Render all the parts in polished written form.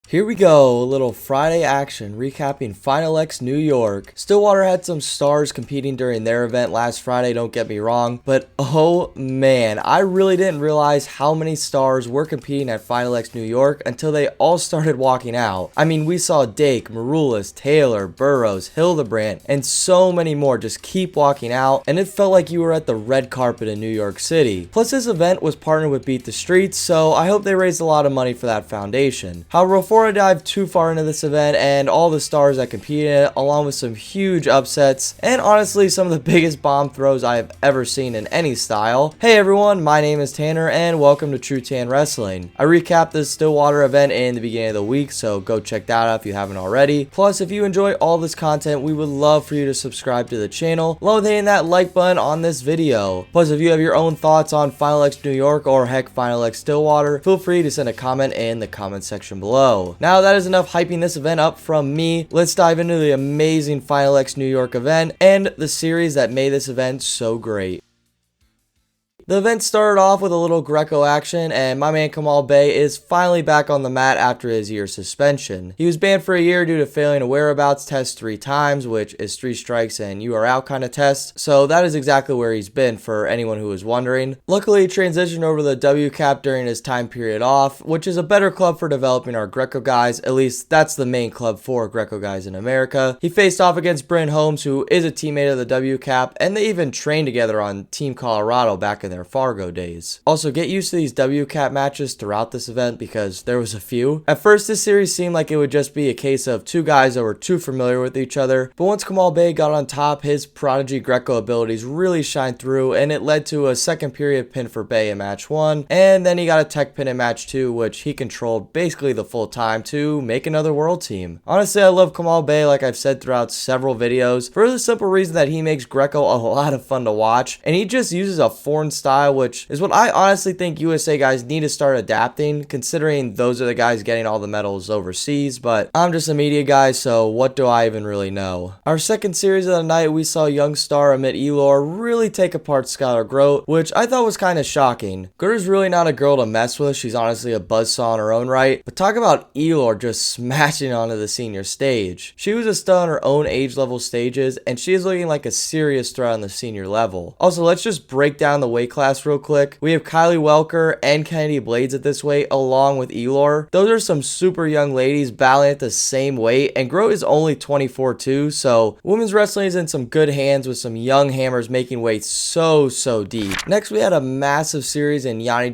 Here we go, a little Friday action recapping FinalX New York. Stillwater had some stars competing during their event last Friday, don't get me wrong, but oh man, I really didn't realize how many stars were competing at FinalX New York until they all started walking out. I mean, we saw Dike, Marulis, Taylor, Burrows, Hildebrandt, and so many more just keep walking out, and it felt like you were at the red carpet in New York City. Plus, this event was partnered with Beat the Streets, so I hope they raised a lot of money for that foundation. However, before I dive too far into this event and all the stars that competed in it, along with some huge upsets and honestly some of the biggest bomb throws I have ever seen in any style. Hey everyone, my name is Tanner and welcome to TrueTan Wrestling. I recapped this Stillwater event in the beginning of the week, so go check that out if you haven't already. Plus, if you enjoy all this content, we would love for you to subscribe to the channel, along with hitting that like button on this video. Plus, if you have your own thoughts on FinalX New York or heck FinalX Stillwater, feel free to send a comment in the comment section below. Now that is enough hyping this event up from me. Let's dive into the amazing FinalX New York event and the series that made this event so great. The event started off with a little Greco action, and my man Kamal Bey is finally back on the mat after his year suspension. He was banned for a year due to failing a whereabouts test 3 times, which is 3 strikes and you are out kind of test, so that is exactly where he's been for anyone who was wondering. Luckily, he transitioned over to the W cap during his time period off, which is a better club for developing our Greco guys, at least that's the main club for Greco guys in America. He faced off against Bryn Holmes, who is a teammate of the W cap, and they even trained together on Team Colorado back in their Fargo days. Also, get used to these W cap matches throughout this event because there was a few. At first, this series seemed like it would just be a case of two guys that were too familiar with each other, but once Kamal Bey got on top, his prodigy Greco abilities really shined through, and it led to a second period pin for Bey in match 1, and then he got a tech pin in match 2, which he controlled basically the full time to make another world team. Honestly, I love Kamal Bey, like I've said throughout several videos, for the simple reason that he makes Greco a lot of fun to watch, and he just uses a foreign style, which is what I honestly think USA guys need to start adapting, considering those are the guys getting all the medals overseas, but I'm just a media guy, so what do I even really know? Our second series of the night, we saw young star Amit Elor really take apart Skylar Grote, which I thought was kind of shocking. Grote's really not a girl to mess with, she's honestly a buzzsaw in her own right, but talk about Elor just smashing onto the senior stage. She was a stud on her own age level stages, and she is looking like a serious threat on the senior level. Also, let's just break down the weight class real quick. We have Kylie Welker and Kennedy Blades at this weight, along with Elor. Those are some super young ladies battling at the same weight, and Grote is only 24 too, so women's wrestling is in some good hands with some young hammers making weight so deep. Next, we had a massive series in Yani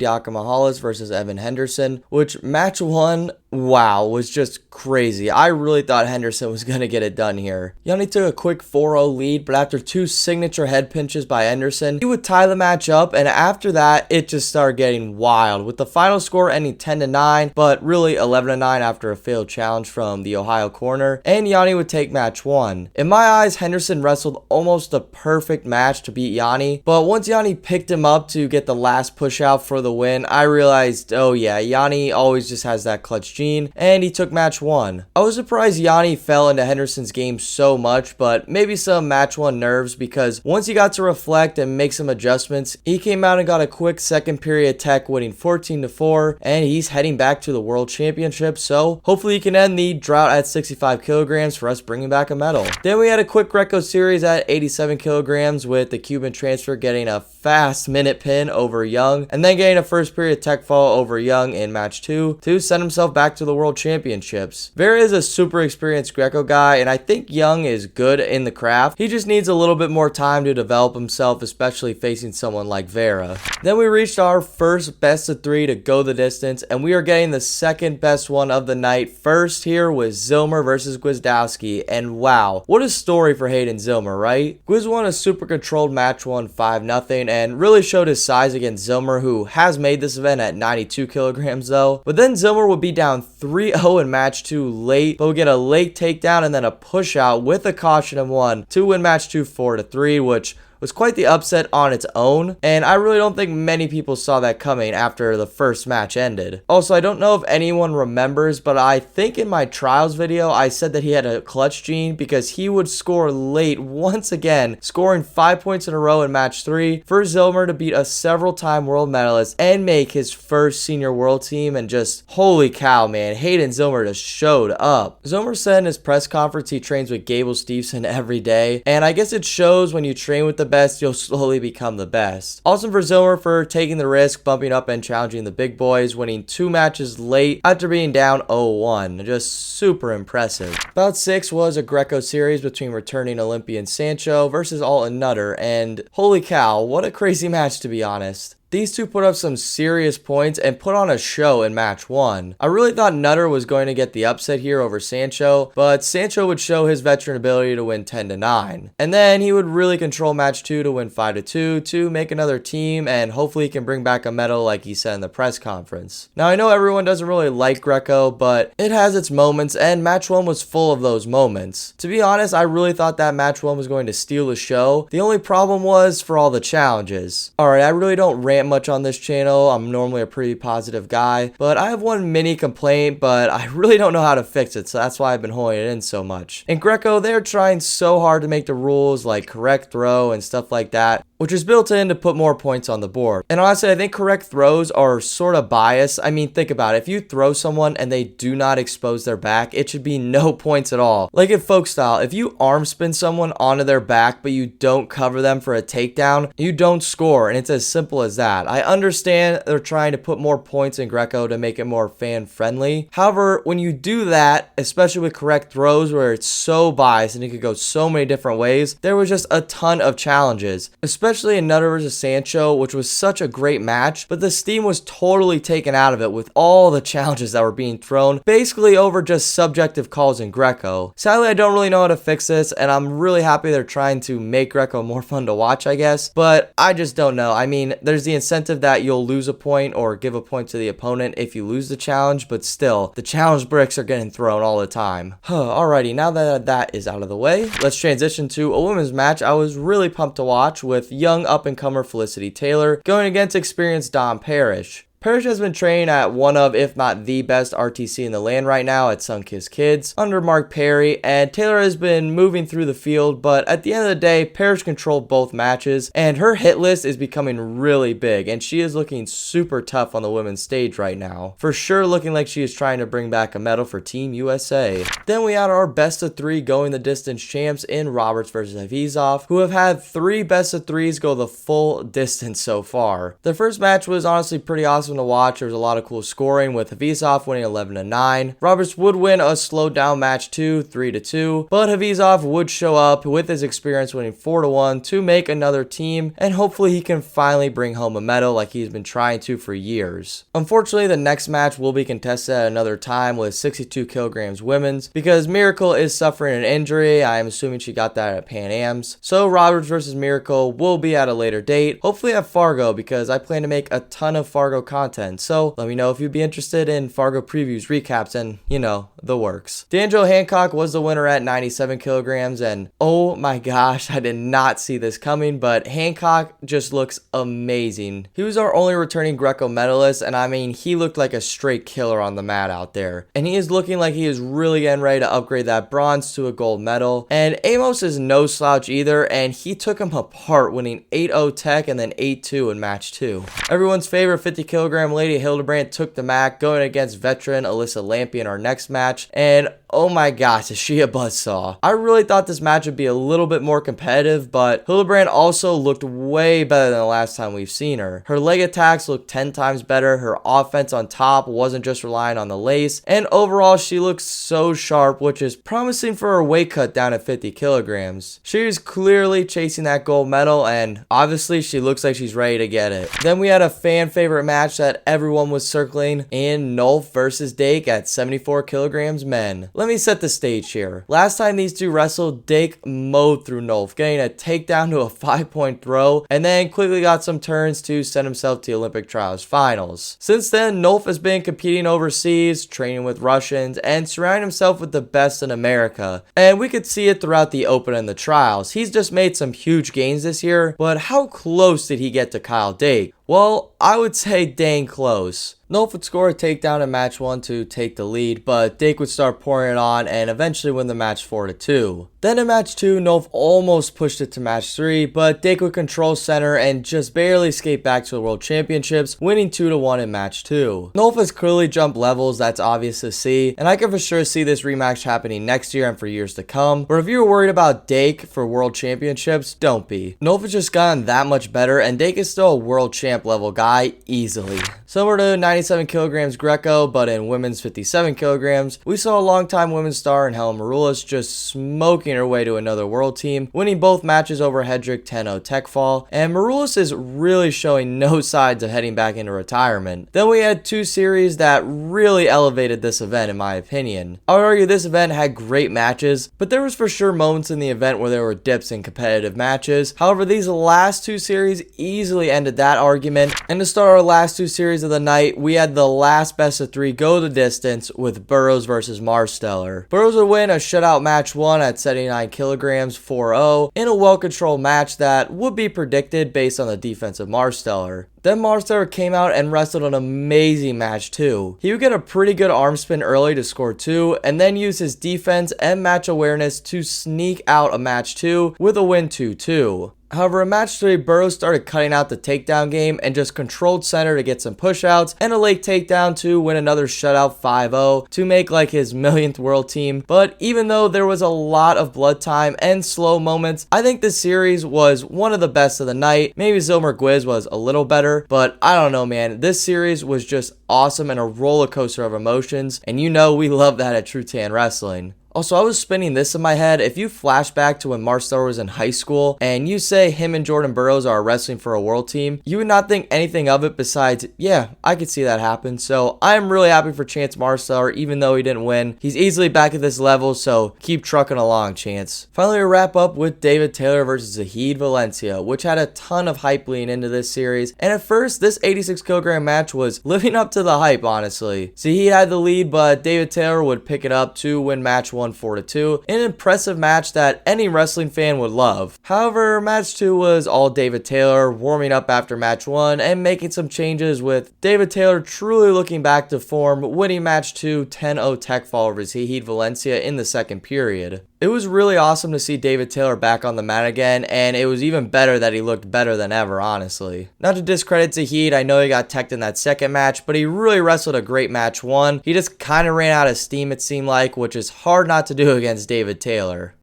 versus Evan Henderson, which match 1, wow, was just crazy. I really thought Henderson was going to get it done here. Yani took a quick 4-0 lead, but after 2 signature head pinches by Henderson, he would tie the match up, and after that, it just started getting wild, with the final score ending 10-9, but really 11-9 after a failed challenge from the Ohio corner, and Yani would take match 1. In my eyes, Henderson wrestled almost a perfect match to beat Yani, but once Yani picked him up to get the last push out for the win, I realized, oh yeah, Yani always just has that clutch gene, and he took match 1. I was surprised Yani fell into Henderson's game so much, but maybe some match 1 nerves, because once he got to reflect and make some adjustments, he came out and got a quick second period tech, winning 14-4, and he's heading back to the World Championship, so hopefully he can end the drought at 65 kilograms for us bringing back a medal. Then we had a quick Greco series at 87 kilograms with the Cuban transfer getting a fast minute pin over Young, and then getting a first period tech fall over Young in match 2 to send himself back to the World Championships. Vera is a super experienced Greco guy, and I think Young is good in the craft. He just needs a little bit more time to develop himself, especially facing someone like Vera. Then we reached our first best of 3 to go the distance, and we are getting the second best one of the night. First here was Ziegler versus Gwizdowski, and wow, what a story for Hayden Ziegler, right? Gwiz won a super controlled match 1 5-0 and really showed his size against Ziegler, who has made this event at 92 kilograms though. But then Ziegler would be down 3-0 in match 2 late, but would get a late takedown and then a push out with a caution of 1 to win match 2 4-3, which was quite the upset on its own, and I really don't think many people saw that coming after the first match ended. Also, I don't know if anyone remembers, but I think in my trials video, I said that he had a clutch gene because he would score late once again, scoring 5 points in a row in match 3 for Zomer to beat a several-time world medalist and make his first senior world team. And just, holy cow, man, Hayden Zomer just showed up. Zomer said in his press conference he trains with Gable Steveson every day, and I guess it shows when you train with the best, you'll slowly become the best. Awesome for Zomer for taking the risk, bumping up and challenging the big boys, winning 2 matches late after being down 0-1. Just super impressive. Bout 6 was a Greco series between returning Olympian Sancho versus Alton Nutter, and holy cow, what a crazy match, to be honest. These two put up some serious points and put on a show in match 1. I really thought Nutter was going to get the upset here over Sancho, but Sancho would show his veteran ability to win 10-9. And then he would really control match 2 to win 5-2 to make another team, and hopefully he can bring back a medal like he said in the press conference. Now I know everyone doesn't really like Greco, but it has its moments, and match 1 was full of those moments. To be honest, I really thought that match 1 was going to steal the show. The only problem was for all the challenges. Alright, I really don't rant much on this channel. I'm normally a pretty positive guy, but I have one mini complaint, but I really don't know how to fix it, so that's why I've been holding it in so much. In Greco, they're trying so hard to make the rules like correct throw and stuff like that, which is built in to put more points on the board. And honestly, I think correct throws are sort of biased. I mean, think about it. If you throw someone and they do not expose their back, it should be no points at all. Like in folk style, if you arm spin someone onto their back, but you don't cover them for a takedown, you don't score, and it's as simple as that. I understand they're trying to put more points in Greco to make it more fan friendly. However, when you do that, especially with correct throws where it's so biased and it could go so many different ways, there was just a ton of challenges, especially in Nutter vs Sancho, which was such a great match, but the steam was totally taken out of it with all the challenges that were being thrown, basically over just subjective calls in Greco. Sadly, I don't really know how to fix this, and I'm really happy they're trying to make Greco more fun to watch, I guess, but I just don't know. I mean, there's the incentive that you'll lose a point or give a point to the opponent if you lose the challenge, but still, the challenge bricks are getting thrown all the time. Alrighty, now that that is out of the way, let's transition to a women's match I was really pumped to watch, with young up-and-comer Felicity Taylor going against experienced Dom Parish. Parish has been training at one of, if not the best RTC in the land right now at Sunkissed Kids under Mark Perry, and Taylor has been moving through the field, but at the end of the day, Parish controlled both matches, and her hit list is becoming really big, and she is looking super tough on the women's stage right now. For sure looking like she is trying to bring back a medal for Team USA. Then we had our best of 3 going the distance champs in Roberts versus Avizov, who have had 3 best of 3s go the full distance so far. The first match was honestly pretty awesome to watch. There was a lot of cool scoring, with Avizov winning 11-9. Roberts would win a slowed down match 2, 3-2, but Avizov would show up with his experience, winning 4-1 to make another team, and hopefully he can finally bring home a medal like he's been trying to for years. Unfortunately, the next match will be contested at another time with 62 kilograms women's, because Miracle is suffering an injury. I am assuming she got that at Pan Am's. So Roberts versus Miracle will be at a later date, hopefully at Fargo, because I plan to make a ton of Fargo content. So let me know if you'd be interested in Fargo previews, recaps, and you know, the works. D'Angelo Hancock was the winner at 97 kilograms, and oh my gosh, I did not see this coming, but Hancock just looks amazing. He was our only returning Greco medalist, and I mean, he looked like a straight killer on the mat out there. And he is looking like he is really getting ready to upgrade that bronze to a gold medal. And Amos is no slouch either, and he took him apart, winning 8-0 tech and then 8-2 in match 2. Everyone's favorite 50 kilogram lady Hildebrandt took the mat, going against veteran Alyssa Lampe in our next match, and oh my gosh, is she a buzzsaw. I really thought this match would be a little bit more competitive, but Hildebrandt also looked way better than the last time we've seen her. Her leg attacks looked 10 times better, her offense on top wasn't just relying on the lace, and overall she looks so sharp, which is promising for her weight cut down at 50 kilograms. She is clearly chasing that gold medal, and obviously she looks like she's ready to get it. Then we had a fan favorite match that everyone was circling in Nolf versus Dike at 74 kilograms men. Let me set the stage here. Last time these two wrestled, Dike mowed through Nolf, getting a takedown to a 5-point throw, and then quickly got some turns to send himself to the Olympic Trials finals. Since then, Nolf has been competing overseas, training with Russians, and surrounding himself with the best in America. And we could see it throughout the Open and the Trials. He's just made some huge gains this year, but how close did he get to Kyle Dike? Well, I would say dang close. Nolf would score a takedown in match 1 to take the lead, but Dike would start pouring it on and eventually win the match 4-2. Then in match 2, Nolf almost pushed it to match 3, but Dike would control center and just barely escape back to the World Championships, winning 2-1 in match 2. Nolf has clearly jumped levels, that's obvious to see, and I can for sure see this rematch happening next year and for years to come. But if you're worried about Dike for World Championships, don't be. Nolf has just gotten that much better, and Dike is still a world champ level guy easily. Similar to 97 kilograms Greco, but in women's 57 kilograms, we saw a longtime women's star in Helen Maroulis just smoking her way to another world team, winning both matches over Hedrick 10-0 tech fall, and Maroulis is really showing no signs of heading back into retirement. Then we had two series that really elevated this event in my opinion. I would argue this event had great matches, but there was for sure moments in the event where there were dips in competitive matches. However, these last two series easily ended that argument, and to start our last two series of the night, we had the last best of 3 go the distance with Burrows versus Marsteller. Burrows would win a shutout match 1 at 79 kilograms 4-0 in a well-controlled match that would be predicted based on the defense of Marsteller. Then Marsteller came out and wrestled an amazing match 2. He would get a pretty good arm spin early to score 2, and then use his defense and match awareness to sneak out a match 2 with a win 2-2. However, in match 3, Burrows started cutting out the takedown game and just controlled center to get some pushouts and a late takedown to win another shutout 5-0 to make like his millionth world team. But even though there was a lot of blood time and slow moments, I think this series was one of the best of the night. Maybe Zilmer Gwiz was a little better, but I don't know, man. This series was just awesome and a roller coaster of emotions, and you know we love that at TrueTan Wrestling. Also, I was spinning this in my head. If you flash back to when Marsteller was in high school and you say him and Jordan Burrows are wrestling for a world team, you would not think anything of it besides, yeah, I could see that happen. So I'm really happy for Chance Marsteller, even though he didn't win. He's easily back at this level, so keep trucking along, Chance. Finally, we wrap up with David Taylor versus Zahid Valencia, which had a ton of hype leading into this series. And at first, this 86 kilogram match was living up to the hype, honestly. Zahid had the lead, but David Taylor would pick it up to win match 1 4-2, an impressive match that any wrestling fan would love. However, match 2 was all David Taylor, warming up after match 1 and making some changes, with David Taylor truly looking back to form, winning match 2 10-0 tech fall over Zahid Valencia in the second period. It was really awesome to see David Taylor back on the mat again, and it was even better that he looked better than ever, honestly. Not to discredit Zahid, I know he got teched in that second match, but he really wrestled a great match 1. He just kind of ran out of steam, it seemed like, which is hard not to do against David Taylor.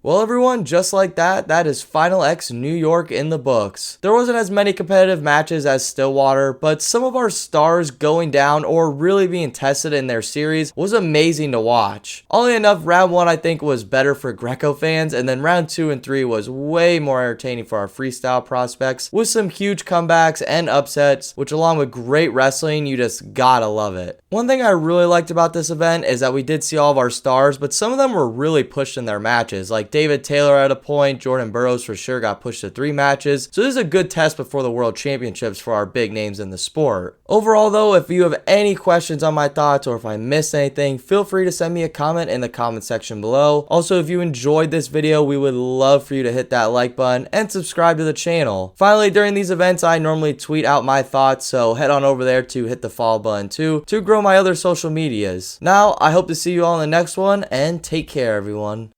Well everyone, just like that, that is FinalX New York in the books. There wasn't as many competitive matches as Stillwater, but some of our stars going down or really being tested in their series was amazing to watch. Oddly enough, round 1 I think was better for Greco fans, and then round 2 and 3 was way more entertaining for our freestyle prospects, with some huge comebacks and upsets, which along with great wrestling, you just gotta love it. One thing I really liked about this event is that we did see all of our stars, but some of them were really pushed in their matches, like David Taylor at a point, Jordan Burrows for sure got pushed to 3 matches, so this is a good test before the World Championships for our big names in the sport. Overall though, if you have any questions on my thoughts or if I missed anything, feel free to send me a comment in the comment section below. Also, if you enjoyed this video, we would love for you to hit that like button and subscribe to the channel. Finally, during these events, I normally tweet out my thoughts, so head on over there to hit the follow button too to grow my other social medias. Now, I hope to see you all in the next one, and take care everyone.